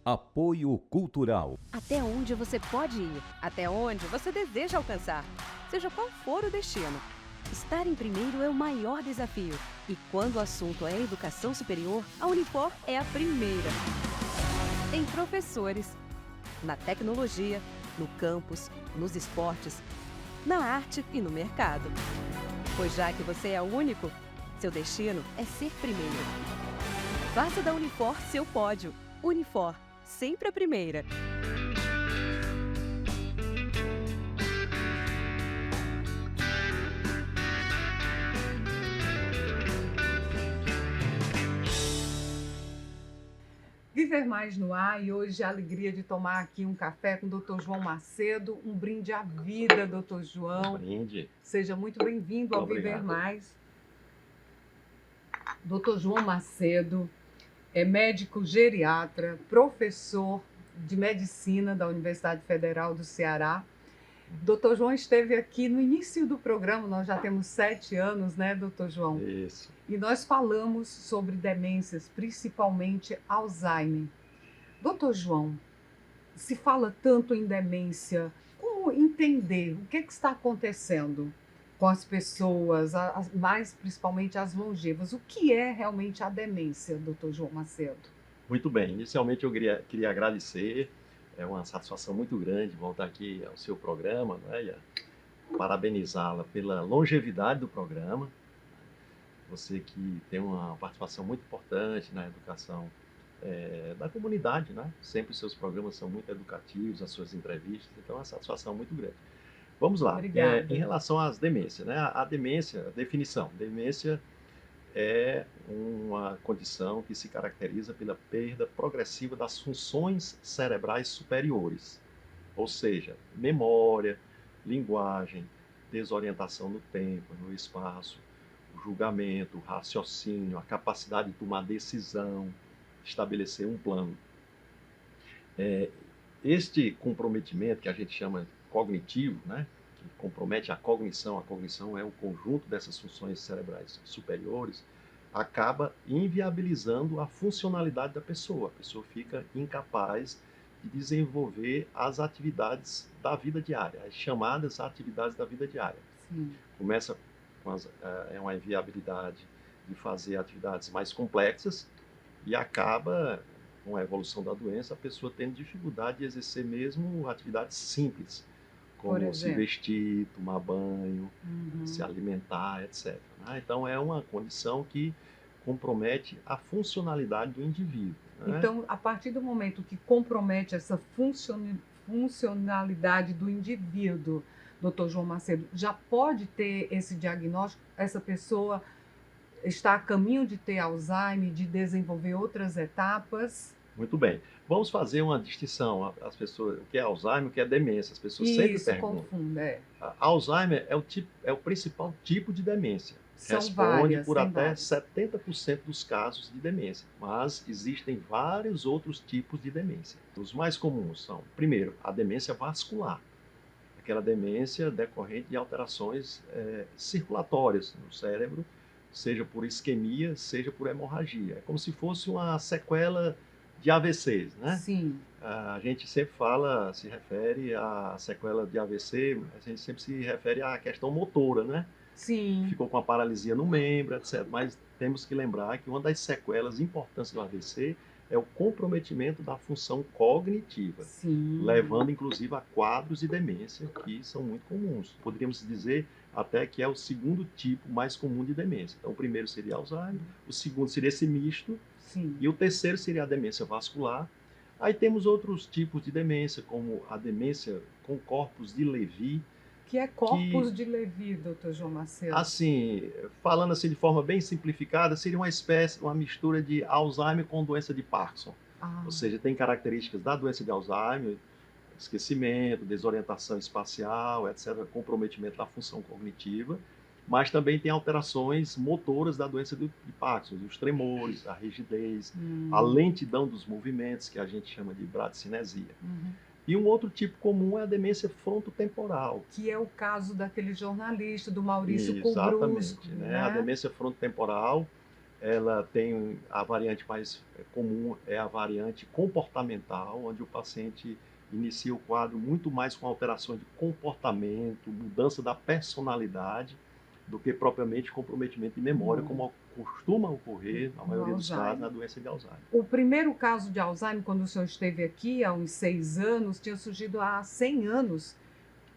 Apoio Cultural. Até onde você pode ir, até onde você deseja alcançar, seja qual for o destino. Estar em primeiro é o maior desafio. E quando o assunto é educação superior, a Unifor é a primeira. Em professores, na tecnologia, no campus, nos esportes, na arte e no mercado. Pois já que você é o único, seu destino é ser primeiro. Faça da Unifor seu pódio. Unifor, sempre a primeira. Viver Mais no ar, e hoje a alegria de tomar aqui um café com o Dr. João Macedo, um brinde à vida, Dr. João. Um brinde. Seja muito bem-vindo ao Obrigado. Viver Mais. Dr. João Macedo é médico geriatra, professor de medicina da Universidade Federal do Ceará. Dr. João esteve aqui no início do programa, nós já temos 7 anos, né, Dr. João? Isso. E nós falamos sobre demências, principalmente Alzheimer. Doutor João, se fala tanto em demência, como entender o que está acontecendo com as pessoas, mais principalmente as longevas? O que é realmente a demência, doutor João Macedo? Muito bem. Inicialmente eu queria agradecer, é uma satisfação muito grande voltar aqui ao seu programa, né, e parabenizá-la pela longevidade do programa. Você que tem uma participação muito importante na educação da comunidade, né? Sempre os seus programas são muito educativos, as suas entrevistas, então é uma satisfação muito grande. Vamos lá. Obrigada. Em relação às demências, né? A demência, a definição, demência é uma condição que se caracteriza pela perda progressiva das funções cerebrais superiores, ou seja, memória, linguagem, desorientação no tempo, no espaço, o julgamento, o raciocínio, a capacidade de tomar decisão, estabelecer um plano. Este comprometimento, que a gente chama cognitivo, né, que compromete a cognição é o conjunto dessas funções cerebrais superiores, acaba inviabilizando a funcionalidade da pessoa. A pessoa fica incapaz de desenvolver as atividades da vida diária, as chamadas atividades da vida diária. Sim. Começa com uma inviabilidade de fazer atividades mais complexas e acaba, com a evolução da doença, a pessoa tendo dificuldade de exercer mesmo atividades simples, como se vestir, tomar banho, se alimentar, etc. Então, é uma condição que compromete a funcionalidade do indivíduo. Né? Então, a partir do momento que compromete essa funcionalidade do indivíduo, doutor João Macedo, já pode ter esse diagnóstico? Essa pessoa está a caminho de ter Alzheimer, de desenvolver outras etapas? Muito bem. Vamos fazer uma distinção. As pessoas, o que é Alzheimer, o que é demência? As pessoas sempre perguntam. Confundem. Alzheimer é o principal tipo de demência. São Responde várias, por até várias. 70% dos casos de demência. Mas existem vários outros tipos de demência. Os mais comuns são, primeiro, a demência vascular. Aquela demência decorrente de alterações circulatórias no cérebro, seja por isquemia, seja por hemorragia. É como se fosse uma sequela de AVCs, né? Sim. A gente sempre se refere à sequela de AVC, a gente sempre se refere à questão motora, né? Sim. Ficou com a paralisia no membro, etc. Mas temos que lembrar que uma das sequelas importantes do AVC é o comprometimento da função cognitiva, Sim. levando inclusive a quadros de demência que são muito comuns. Poderíamos dizer até que é o segundo tipo mais comum de demência. Então, o primeiro seria Alzheimer, o segundo seria esse misto, Sim. e o terceiro seria a demência vascular. Aí temos outros tipos de demência, como a demência com corpus de Levy. Que é corpus de Levy, doutor João Macedo? Assim, falando assim de forma bem simplificada, seria uma mistura de Alzheimer com doença de Parkinson. Ou seja, tem características da doença de Alzheimer, esquecimento, desorientação espacial, etc., comprometimento da função cognitiva, mas também tem alterações motoras da doença de Parkinson, os tremores, a rigidez, a lentidão dos movimentos, que a gente chama de bradicinesia. E um outro tipo comum é a demência frontotemporal. Que é o caso daquele jornalista, do Maurício Exatamente, Kubrusco, né? A demência frontotemporal ela tem a variante mais comum, é a variante comportamental, onde o paciente inicia o quadro muito mais com alterações de comportamento, mudança da personalidade, do que propriamente comprometimento de memória, como costuma ocorrer, na maioria dos casos, na doença de Alzheimer. O primeiro caso de Alzheimer, quando o senhor esteve aqui, há uns 6 anos, tinha surgido há 100 anos,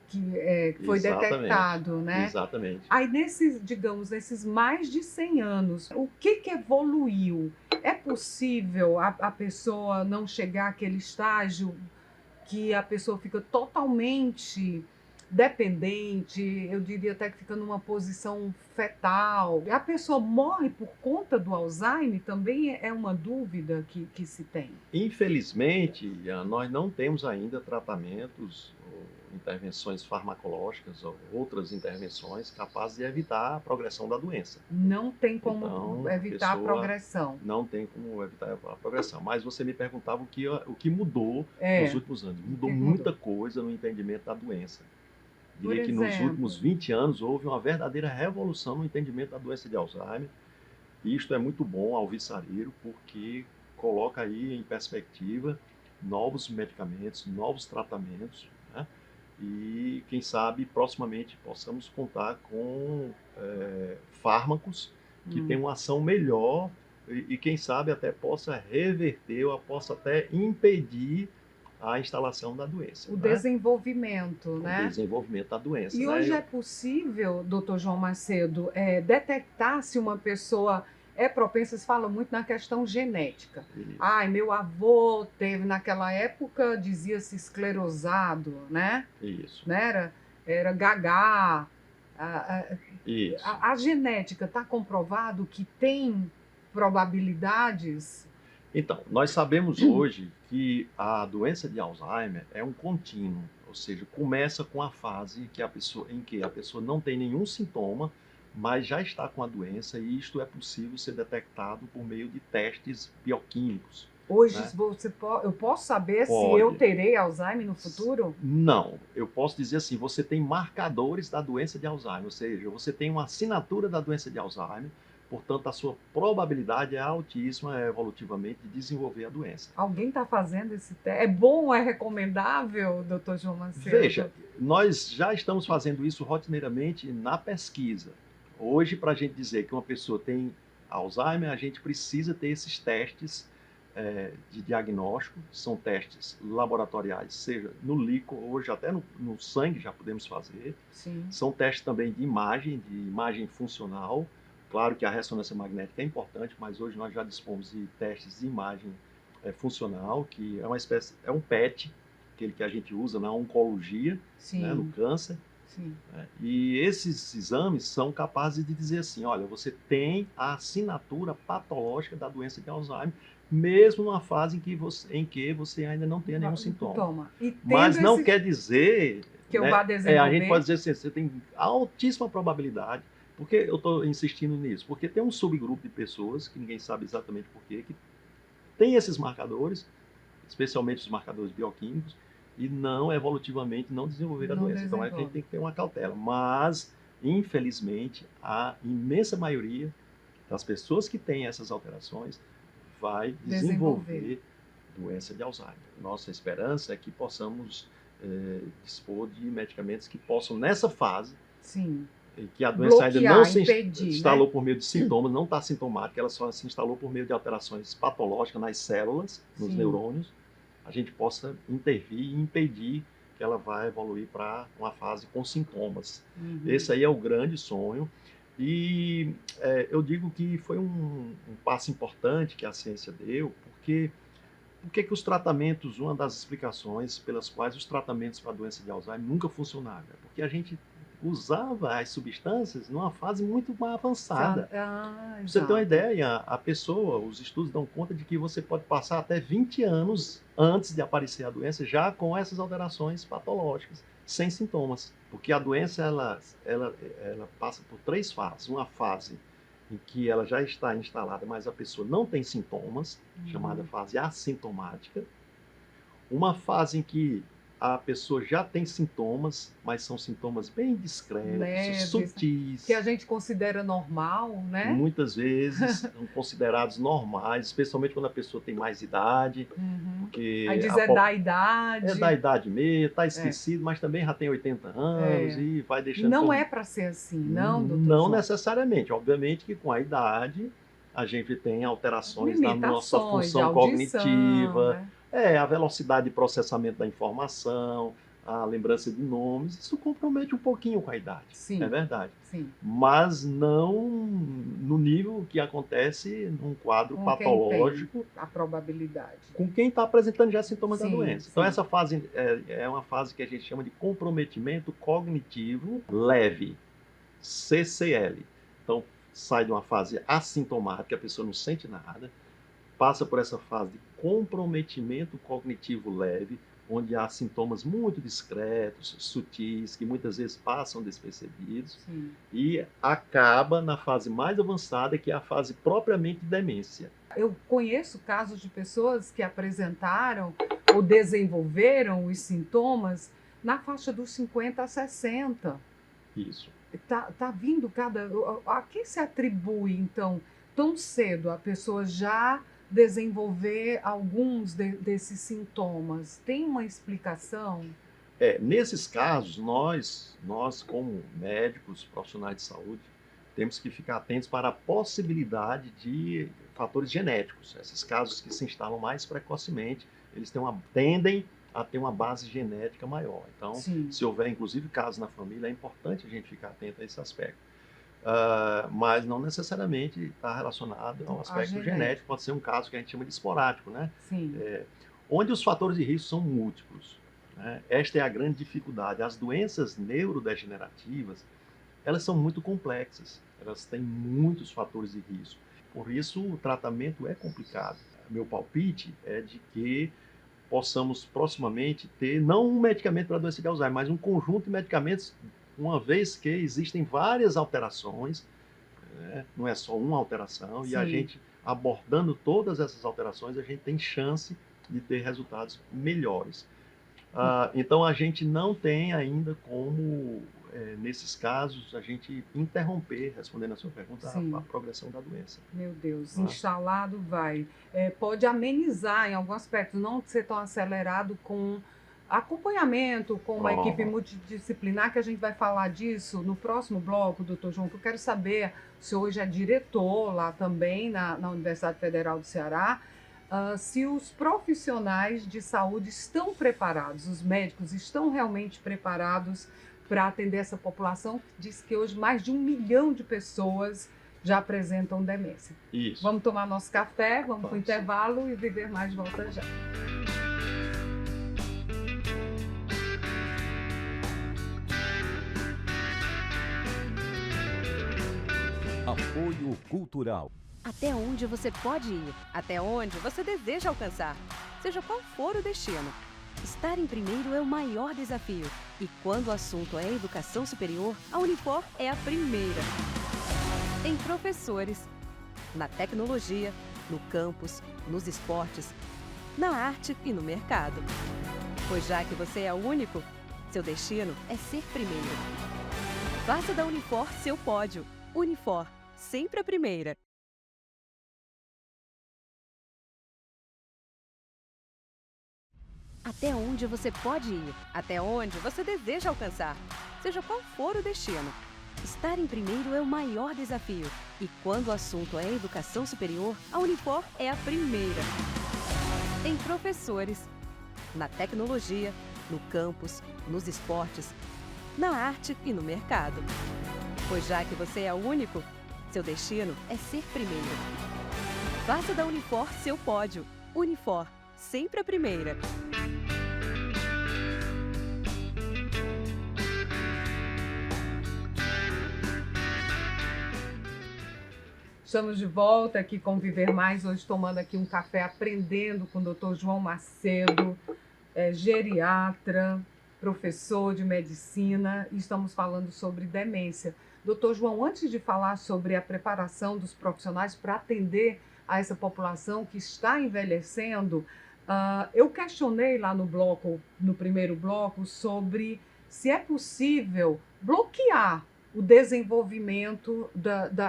que foi detectado, né? Exatamente. Aí, nesses mais de 100 anos, o que evoluiu? É possível a pessoa não chegar àquele estágio que a pessoa fica totalmente dependente, eu diria até que fica numa posição fetal. A pessoa morre por conta do Alzheimer? Também é uma dúvida que se tem. Infelizmente, nós não temos ainda tratamentos ou intervenções farmacológicas ou outras intervenções capazes de evitar a progressão da doença. Não tem como evitar a progressão. Não tem como evitar a progressão. Mas você me perguntava o que mudou nos últimos anos. Mudou muita coisa no entendimento da doença. Diria que nos últimos 20 anos houve uma verdadeira revolução no entendimento da doença de Alzheimer. E isto é muito bom ao alvissareiro, porque coloca aí em perspectiva novos medicamentos, novos tratamentos, né? E quem sabe proximamente possamos contar com fármacos que têm uma ação melhor e quem sabe até possa reverter ou possa até impedir a instalação da doença. O desenvolvimento, né? O desenvolvimento da doença. E hoje é possível, doutor João Macedo, detectar se uma pessoa é propensa, se fala muito na questão genética. Isso. Ai, meu avô teve naquela época, dizia-se esclerosado, né? Isso. Né? Era gagá. Isso. A genética está comprovado que tem probabilidades? Então, nós sabemos hoje que a doença de Alzheimer é um contínuo, ou seja, começa com a fase em que a pessoa não tem nenhum sintoma, mas já está com a doença e isto é possível ser detectado por meio de testes bioquímicos. Hoje, né? Eu posso saber se Pode. eu terei Alzheimer no futuro? Não, eu posso dizer assim, você tem marcadores da doença de Alzheimer, ou seja, você tem uma assinatura da doença de Alzheimer, portanto, a sua probabilidade é altíssima evolutivamente de desenvolver a doença. Alguém está fazendo esse teste? É bom, é recomendável, doutor João Macedo? Veja, nós já estamos fazendo isso rotineiramente na pesquisa. Hoje, para a gente dizer que uma pessoa tem Alzheimer, a gente precisa ter esses testes de diagnóstico, são testes laboratoriais, seja no líquido, hoje até no sangue já podemos fazer. Sim. São testes também de imagem funcional. Claro que a ressonância magnética é importante, mas hoje nós já dispomos de testes de imagem funcional, que é uma espécie, é um PET, aquele que a gente usa na oncologia, né, no câncer. Sim. E esses exames são capazes de dizer assim, olha, você tem a assinatura patológica da doença de Alzheimer, mesmo numa fase em que você ainda não tenha nenhum sintoma. Mas não quer dizer que eu vá desenvolver. A gente pode dizer assim, você tem altíssima probabilidade. Por que eu estou insistindo nisso? Porque tem um subgrupo de pessoas, que ninguém sabe exatamente por quê, que tem esses marcadores, especialmente os marcadores bioquímicos, e não evolutivamente não desenvolver a doença. Então a gente tem que ter uma cautela. Mas, infelizmente, a imensa maioria das pessoas que têm essas alterações vai desenvolver doença de Alzheimer. Nossa esperança é que possamos dispor de medicamentos que possam, nessa fase, sim, que a doença ainda não se instalou, né? por meio de sintomas, não está sintomática, ela só se instalou por meio de alterações patológicas nas células, nos neurônios, a gente possa intervir e impedir que ela vá evoluir para uma fase com sintomas. Esse aí é o grande sonho. E eu digo que foi um passo importante que a ciência deu, porque que os tratamentos, uma das explicações pelas quais os tratamentos para a doença de Alzheimer nunca funcionaram, é porque a gente usava as substâncias numa fase muito mais avançada. Pra você ter uma ideia, a pessoa, os estudos dão conta de que você pode passar até 20 anos antes de aparecer a doença já com essas alterações patológicas, sem sintomas. Porque a doença ela passa por 3 fases. Uma fase em que ela já está instalada, mas a pessoa não tem sintomas, chamada fase assintomática. Uma fase em que a pessoa já tem sintomas, mas são sintomas bem discretos, Leves, sutis. que a gente considera normal, né? Muitas vezes são considerados normais, especialmente quando a pessoa tem mais idade. Porque Aí diz da idade. É da idade mesmo, está esquecido, mas também já tem 80 anos e vai deixando... Não é para ser assim, não, doutor Não João? necessariamente. Obviamente que com a idade a gente tem alterações na nossa Limitações de função audição, cognitiva, né? a velocidade de processamento da informação, a lembrança de nomes. Isso compromete um pouquinho com a idade, Sim, é verdade. sim. Mas não no nível que acontece num quadro Com patológico, quem tem a probabilidade. com quem está apresentando já sintomas da Sim, doença. sim. Então, essa fase é uma fase que a gente chama de comprometimento cognitivo leve, CCL. Então, sai de uma fase assintomática, a pessoa não sente nada, passa por essa fase de comprometimento cognitivo leve, onde há sintomas muito discretos, sutis, que muitas vezes passam despercebidos, Sim. e acaba na fase mais avançada, que é a fase propriamente de demência. Eu conheço casos de pessoas que apresentaram ou desenvolveram os sintomas na faixa dos 50 a 60. Isso. Tá vindo a que se atribui, então, tão cedo a pessoa já desenvolver alguns desses sintomas? Tem uma explicação? Nesses casos, nós como médicos, profissionais de saúde, temos que ficar atentos para a possibilidade de fatores genéticos. Esses casos que se instalam mais precocemente, eles tendem a ter uma base genética maior. Então, Sim. se houver, inclusive, casos na família, é importante a gente ficar atento a esse aspecto. Mas não necessariamente está relacionado ao aspecto genético. Pode ser um caso que a gente chama de esporádico, né? Sim. Onde os fatores de risco são múltiplos, né? Esta é a grande dificuldade. As doenças neurodegenerativas, elas são muito complexas. Elas têm muitos fatores de risco. Por isso, o tratamento é complicado. Meu palpite é de que possamos proximamente ter, não um medicamento para a doença de Alzheimer, mas um conjunto de medicamentos, uma vez que existem várias alterações, né? Não é só uma alteração, Sim. E a gente, abordando todas essas alterações, a gente tem chance de ter resultados melhores. Então, a gente não tem ainda como, nesses casos, a gente interromper, respondendo a sua pergunta, a progressão da doença. Meu Deus, instalado vai. Pode amenizar em algum aspecto, não ser tão acelerado com acompanhamento, com uma equipe multidisciplinar, que a gente vai falar disso no próximo bloco, doutor João, que eu quero saber, o senhor hoje é diretor lá também na Universidade Federal do Ceará, se os profissionais de saúde estão preparados, os médicos estão realmente preparados para atender essa população, que diz que hoje mais de 1 milhão de pessoas já apresentam demência. Isso. Vamos tomar nosso café, vamos para o intervalo e Viver Mais volta já. Apoio Cultural. Até onde você pode ir, até onde você deseja alcançar, seja qual for o destino. Estar em primeiro é o maior desafio. E quando o assunto é educação superior, a Unifor é a primeira. Tem professores na tecnologia, no campus, nos esportes, na arte e no mercado. Pois já que você é o único, seu destino é ser primeiro. Faça da Unifor seu pódio. Unifor, sempre a primeira. Até onde você pode ir, até onde você deseja alcançar, seja qual for o destino. Estar em primeiro é o maior desafio. E quando o assunto é educação superior, a Unifor é a primeira. Tem professores na tecnologia, no campus, nos esportes, na arte e no mercado. Pois já que você é o único, seu destino é ser primeiro. Faça da Unifor seu pódio. Unifor, sempre a primeira. Estamos de volta aqui com Viver Mais, hoje tomando aqui um café, aprendendo com o doutor João Macedo, geriatra, professor de medicina, e estamos falando sobre demência. Doutor João, antes de falar sobre a preparação dos profissionais para atender a essa população que está envelhecendo, Eu questionei lá no primeiro bloco, sobre se é possível bloquear o desenvolvimento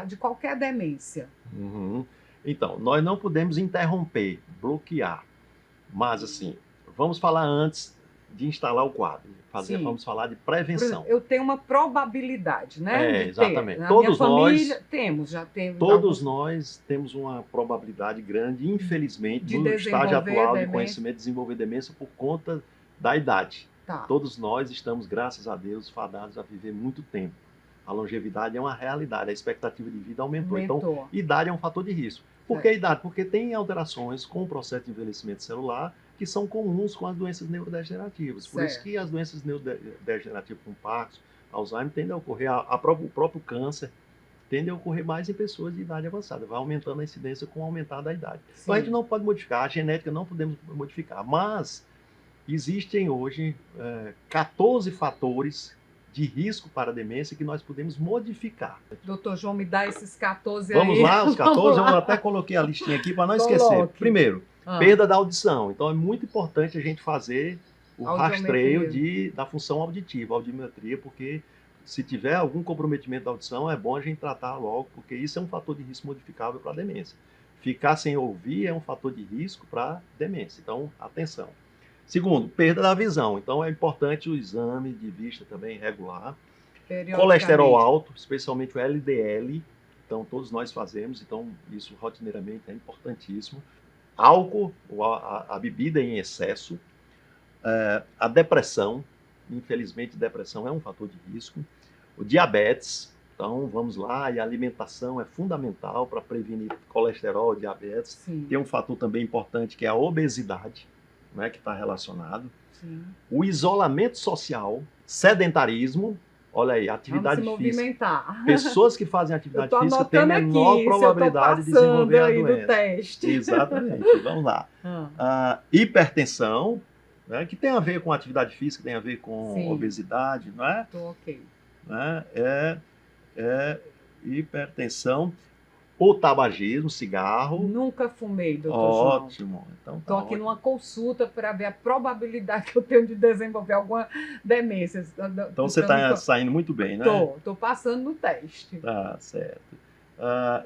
de qualquer demência. Uhum. Então, nós não podemos interromper, bloquear, mas assim, vamos falar antes de instalar o quadro, vamos falar de prevenção. Eu tenho uma probabilidade, né? Exatamente. Na minha família, já temos. Todos nós temos uma probabilidade grande, infelizmente, no estágio atual de conhecimento, de desenvolver demência por conta da idade. Tá. Todos nós estamos, graças a Deus, fadados a viver muito tempo. A longevidade é uma realidade, a expectativa de vida aumentou. Então, idade é um fator de risco. Por que idade? Porque tem alterações com o processo de envelhecimento celular que são comuns com as doenças neurodegenerativas. Por isso que as doenças neurodegenerativas como Parkinson, Alzheimer, tendem a ocorrer, o próprio câncer tende a ocorrer mais em pessoas de idade avançada, vai aumentando a incidência com o aumentar da idade. Sim. Então a gente não pode modificar, a genética não podemos modificar, mas existem hoje 14 fatores de risco para a demência que nós podemos modificar. Doutor João, me dá esses 14 Vamos aí. Lá, os 14, eu até coloquei a listinha aqui para não esquecer. Primeiro, perda da audição. Então é muito importante a gente fazer o rastreio da função auditiva, audiometria, porque se tiver algum comprometimento da audição, é bom a gente tratar logo, porque isso é um fator de risco modificável para a demência. Ficar sem ouvir é um fator de risco para a demência. Então, atenção. Segundo, perda da visão. Então, é importante o exame de vista também regular. Colesterol alto, especialmente o LDL. Então, todos nós fazemos. Então, isso rotineiramente é importantíssimo. Álcool, a bebida em excesso. A depressão. Infelizmente, depressão é um fator de risco. O diabetes. Então, vamos lá. E a alimentação é fundamental para prevenir colesterol, diabetes. Sim. Tem um fator também importante que é a obesidade, né, que está relacionado. Sim. O isolamento social, sedentarismo, olha aí, atividade física. Pessoas que fazem atividade física têm menor probabilidade de desenvolver a doença. Do teste. Exatamente, vamos lá. Hipertensão, né, que tem a ver com atividade física, tem a ver com obesidade, não é? Tô ok. Né? Hipertensão. O tabagismo, cigarro. Nunca fumei, doutor João. Ótimo. Então, estou aqui numa consulta para ver a probabilidade que eu tenho de desenvolver alguma demência. Então você está saindo muito bem, né? Estou passando no teste. Tá, certo.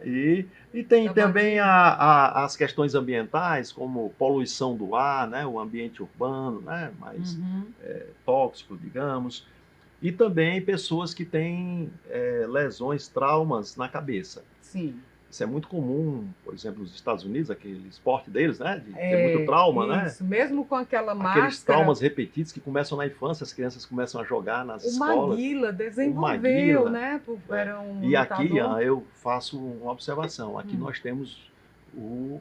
E tem também as questões ambientais, como poluição do ar, né? O ambiente urbano, né? Mais tóxico, digamos. E também pessoas que têm lesões, traumas na cabeça. Sim. Isso é muito comum, por exemplo, nos Estados Unidos, aquele esporte deles, né? De ter muito trauma, isso, né? Mesmo com aquela máscara. Aqueles traumas repetidos que começam na infância, as crianças começam a jogar nas escolas. O Maguila desenvolveu, né? E aqui eu faço uma observação. Aqui nós temos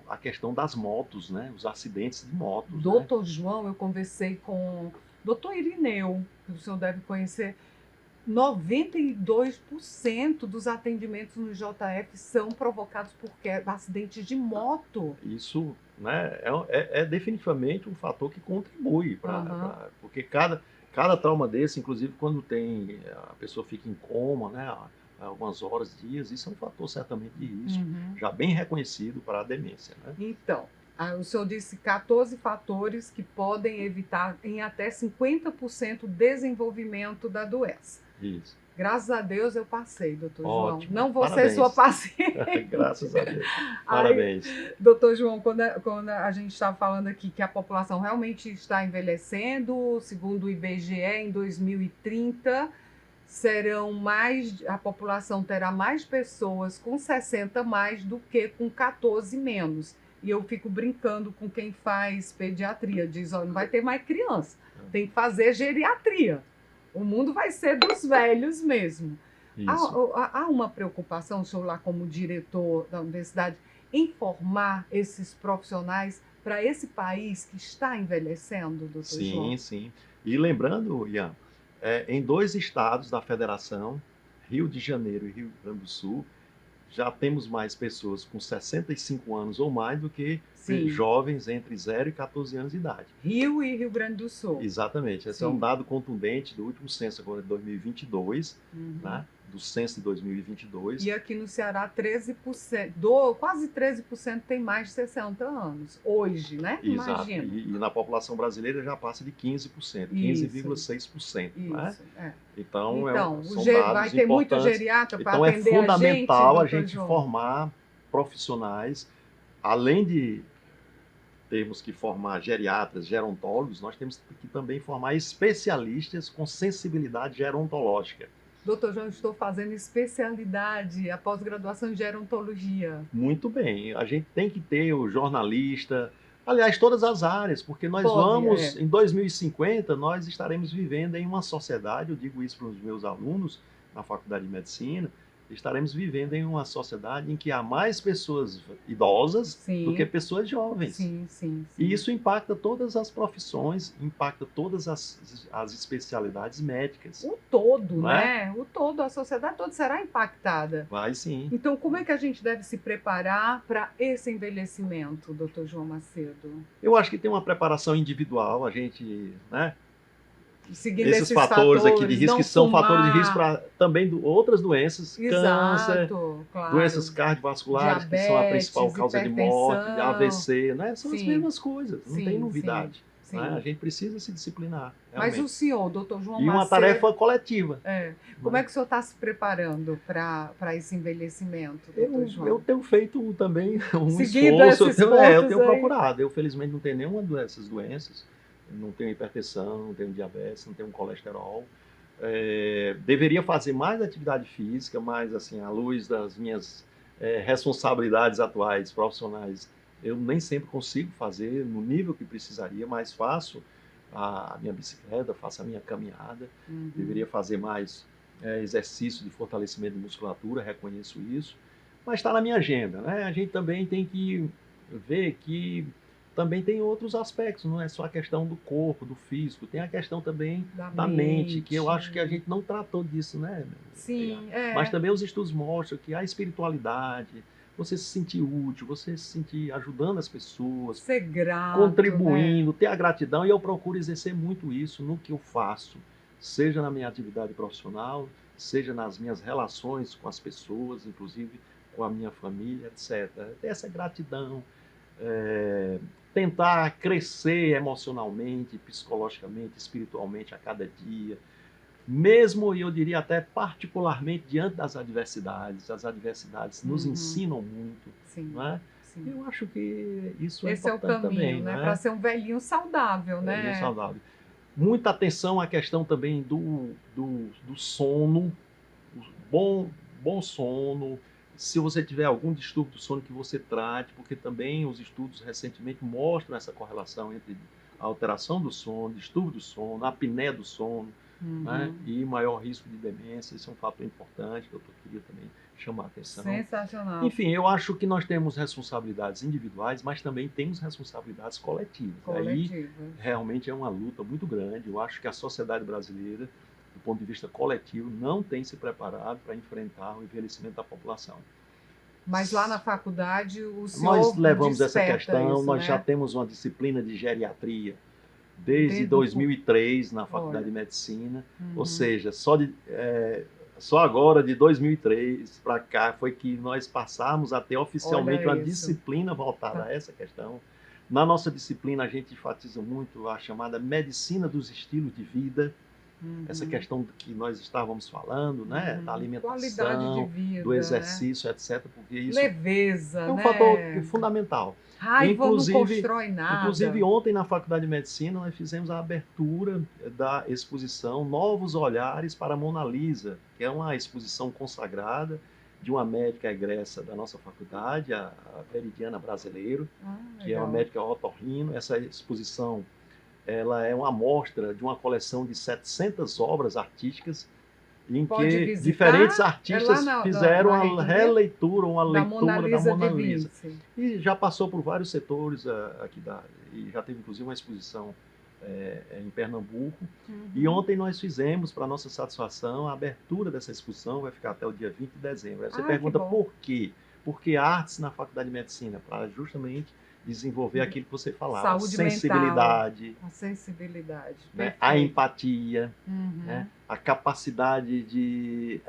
a questão das motos, né? Os acidentes de motos. Doutor João, eu conversei com o doutor Irineu, que o senhor deve conhecer. 92% dos atendimentos no JF são provocados por acidentes de moto. Isso, né, é definitivamente um fator que contribui porque cada trauma desse, inclusive quando a pessoa fica em coma, né, algumas horas, dias, isso é um fator certamente de risco, já bem reconhecido para a demência, né? Então, o senhor disse 14 fatores que podem evitar em até 50% o desenvolvimento da doença. Isso. Graças a Deus eu passei, doutor João. Ótimo. Não vou ser sua paciente. Graças a Deus. Parabéns. Doutor João, quando a gente está falando aqui que a população realmente está envelhecendo, segundo o IBGE, em 2030, a população terá mais pessoas com 60 mais do que com 14 menos. E eu fico brincando com quem faz pediatria, diz, não vai ter mais criança, tem que fazer geriatria. O mundo vai ser dos velhos mesmo. Há uma preocupação, o senhor lá como diretor da universidade, em formar esses profissionais para esse país que está envelhecendo, doutor João? Sim. E lembrando, Ian, em 2 estados da federação, Rio de Janeiro e Rio Grande do Sul, já temos mais pessoas com 65 anos ou mais do que jovens entre 0 e 14 anos de idade. Rio e Rio Grande do Sul. Exatamente. Esse é um dado contundente do último censo, agora de 2022, né, do censo de 2022. E aqui no Ceará, 13%, quase 13% tem mais de 60 anos, hoje, né? Exato. Imagina. E na população brasileira já passa de 15%, 15,6%. Né? Isso, é. Então são vai dados ter muito importantes. geriatra para Então é atender fundamental a gente formar profissionais, além de termos que formar geriatras, gerontólogos, nós temos que também formar especialistas com sensibilidade gerontológica. Doutor João, estou fazendo especialidade, a pós-graduação em gerontologia. Muito bem, a gente tem que ter o jornalista, aliás, todas as áreas, porque nós em 2050, nós estaremos vivendo em uma sociedade, eu digo isso para os meus alunos na Faculdade de Medicina, estaremos vivendo em uma sociedade em que há mais pessoas idosas do que pessoas jovens. Sim. E isso impacta todas as profissões, impacta todas as especialidades médicas. O todo, né? O todo, a sociedade toda será impactada. Vai sim. Então, como é que a gente deve se preparar para esse envelhecimento, doutor João Macedo? Eu acho que tem uma preparação individual, a gente, né? Seguindo esses fatores aqui de risco, que são fatores de risco para também outras doenças, câncer, doenças cardiovasculares, diabetes, que são a principal causa de morte, de AVC, né? São as mesmas coisas, não tem novidade. Sim. Né? A gente precisa se disciplinar. Realmente. Mas o senhor, doutor João Macedo... E uma tarefa coletiva. Como é que o senhor está se preparando para esse envelhecimento, doutor João? Eu tenho feito também um esforço, eu tenho procurado. Eu, felizmente, não tenho nenhuma dessas doenças. Não tenho hipertensão, não tenho diabetes, não tenho colesterol. Deveria fazer mais atividade física, mas assim, à luz das minhas responsabilidades atuais, profissionais, eu nem sempre consigo fazer no nível que precisaria, mas faço a minha bicicleta, faço a minha caminhada. Deveria fazer mais exercício de fortalecimento de musculatura, reconheço isso, mas está na minha agenda. Né? A gente também tem que ver que também tem outros aspectos, não é só a questão do corpo, do físico, tem a questão também da mente, que eu acho que a gente não tratou disso, né? Sim, Mas também os estudos mostram que a espiritualidade, você se sentir útil, você se sentir ajudando as pessoas, ser grato, contribuindo, ter a gratidão, e eu procuro exercer muito isso no que eu faço, seja na minha atividade profissional, seja nas minhas relações com as pessoas, inclusive com a minha família, etc. Ter essa gratidão, tentar crescer emocionalmente, psicologicamente, espiritualmente a cada dia, mesmo, eu diria até particularmente, diante das adversidades. As adversidades nos ensinam muito. Não é? Sim. Eu acho que isso esse é importante também. Esse é o caminho, né? Para ser um velhinho saudável, né? Velhinho saudável. Muita atenção à questão também do sono, bom sono. Se você tiver algum distúrbio do sono, que você trate, porque também os estudos recentemente mostram essa correlação entre a alteração do sono, distúrbio do sono, a apneia do sono, né? E maior risco de demência. Esse é um fator importante que eu queria também chamar a atenção. Sensacional. Enfim, eu acho que nós temos responsabilidades individuais, mas também temos responsabilidades coletivas. Aí realmente é uma luta muito grande. Eu acho que a sociedade brasileira, do ponto de vista coletivo, não tem se preparado para enfrentar o envelhecimento da população. Mas lá na faculdade, o senhor nós levamos essa questão, isso, nós né? já temos uma disciplina de geriatria desde 2003 na Faculdade de Medicina, ou seja, só agora de 2003 para cá foi que nós passamos a ter oficialmente uma disciplina voltada a essa questão. Na nossa disciplina a gente enfatiza muito a chamada medicina dos estilos de vida, essa questão que nós estávamos falando, né, da alimentação, qualidade de vida, do exercício, etc. Porque isso leveza, é um fator fundamental. Raiva não constrói nada. Inclusive, ontem na Faculdade de Medicina nós fizemos a abertura da exposição Novos Olhares para a Mona Lisa, que é uma exposição consagrada de uma médica egressa da nossa faculdade, a Veridiana Brasileiro, que é uma médica otorrino. Essa exposição ela é uma amostra de uma coleção de 700 obras artísticas em que diferentes artistas fizeram uma releitura, uma leitura da Mona Lisa. E já passou por vários setores aqui e já teve inclusive uma exposição em Pernambuco. E ontem nós fizemos, para nossa satisfação, a abertura dessa exposição, vai ficar até o dia 20 de dezembro. Aí você pergunta por quê? Porque artes na Faculdade de Medicina, para justamente desenvolver aquilo que você falava, Saúde a sensibilidade, mental. A sensibilidade. né? A empatia, Uhum. né? A capacidade de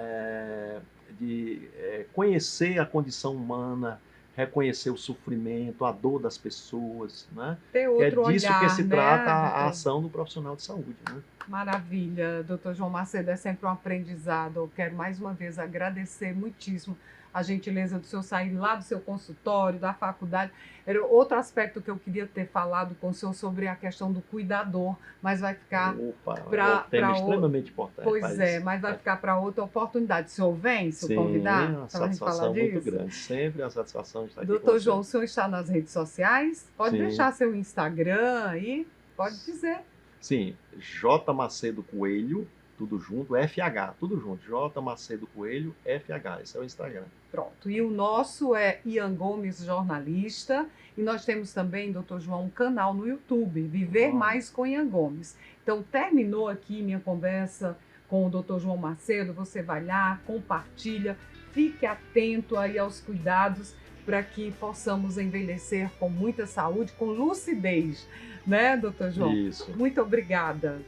conhecer a condição humana, reconhecer o sofrimento, a dor das pessoas, né? Ter Que é outro disso olhar, que se né, trata a doutor? ação do profissional de saúde, né? Maravilha, doutor João Macedo, é sempre um aprendizado. Eu quero mais uma vez agradecer muitíssimo a gentileza do senhor sair lá do seu consultório, da faculdade. Era outro aspecto que eu queria ter falado com o senhor sobre a questão do cuidador, mas vai ficar Opa, pra- é um tema pra extremamente importante. Pois é, mas vai ficar para outra oportunidade. O senhor vem, se eu Sim, convidar, uma para a gente falar satisfação muito disso? grande. Sempre a satisfação de estar aqui Doutor com João, o você. senhor está nas redes sociais? Pode Sim. deixar seu Instagram aí, pode dizer. Sim, J. Macedo Coelho, tudo junto, FH, tudo junto. J. Macedo Coelho, FH, esse é o Instagram. Pronto. E o nosso é Ian Gomes Jornalista. E nós temos também, doutor João, um canal no YouTube, Viver Olha. Mais com Ian Gomes. Então, terminou aqui minha conversa com o doutor João Macedo. Você vai lá, compartilha, fique atento aí aos cuidados para que possamos envelhecer com muita saúde, com lucidez, né, doutor João? Isso. Muito obrigada.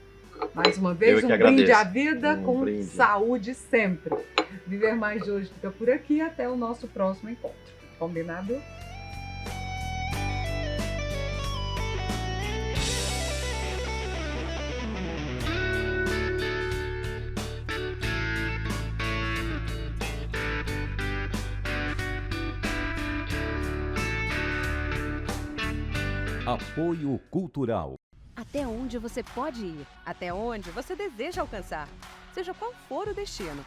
Mais uma vez, Eu que um brinde à agradeço. vida Um com brinde. saúde sempre. Viver Mais de hoje fica por aqui. Até o nosso próximo encontro. Combinado? Apoio Cultural. Até onde você pode ir, até onde você deseja alcançar, seja qual for o destino.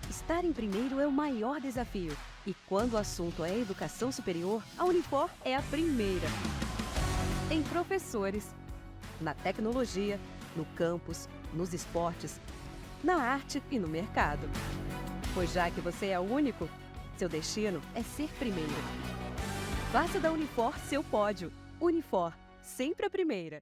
Estar em primeiro é o maior desafio. E quando o assunto é educação superior, a Unifor é a primeira. Em professores, na tecnologia, no campus, nos esportes, na arte e no mercado. Pois já que você é o único, seu destino é ser primeiro. Faça da Unifor seu pódio. Unifor, sempre a primeira.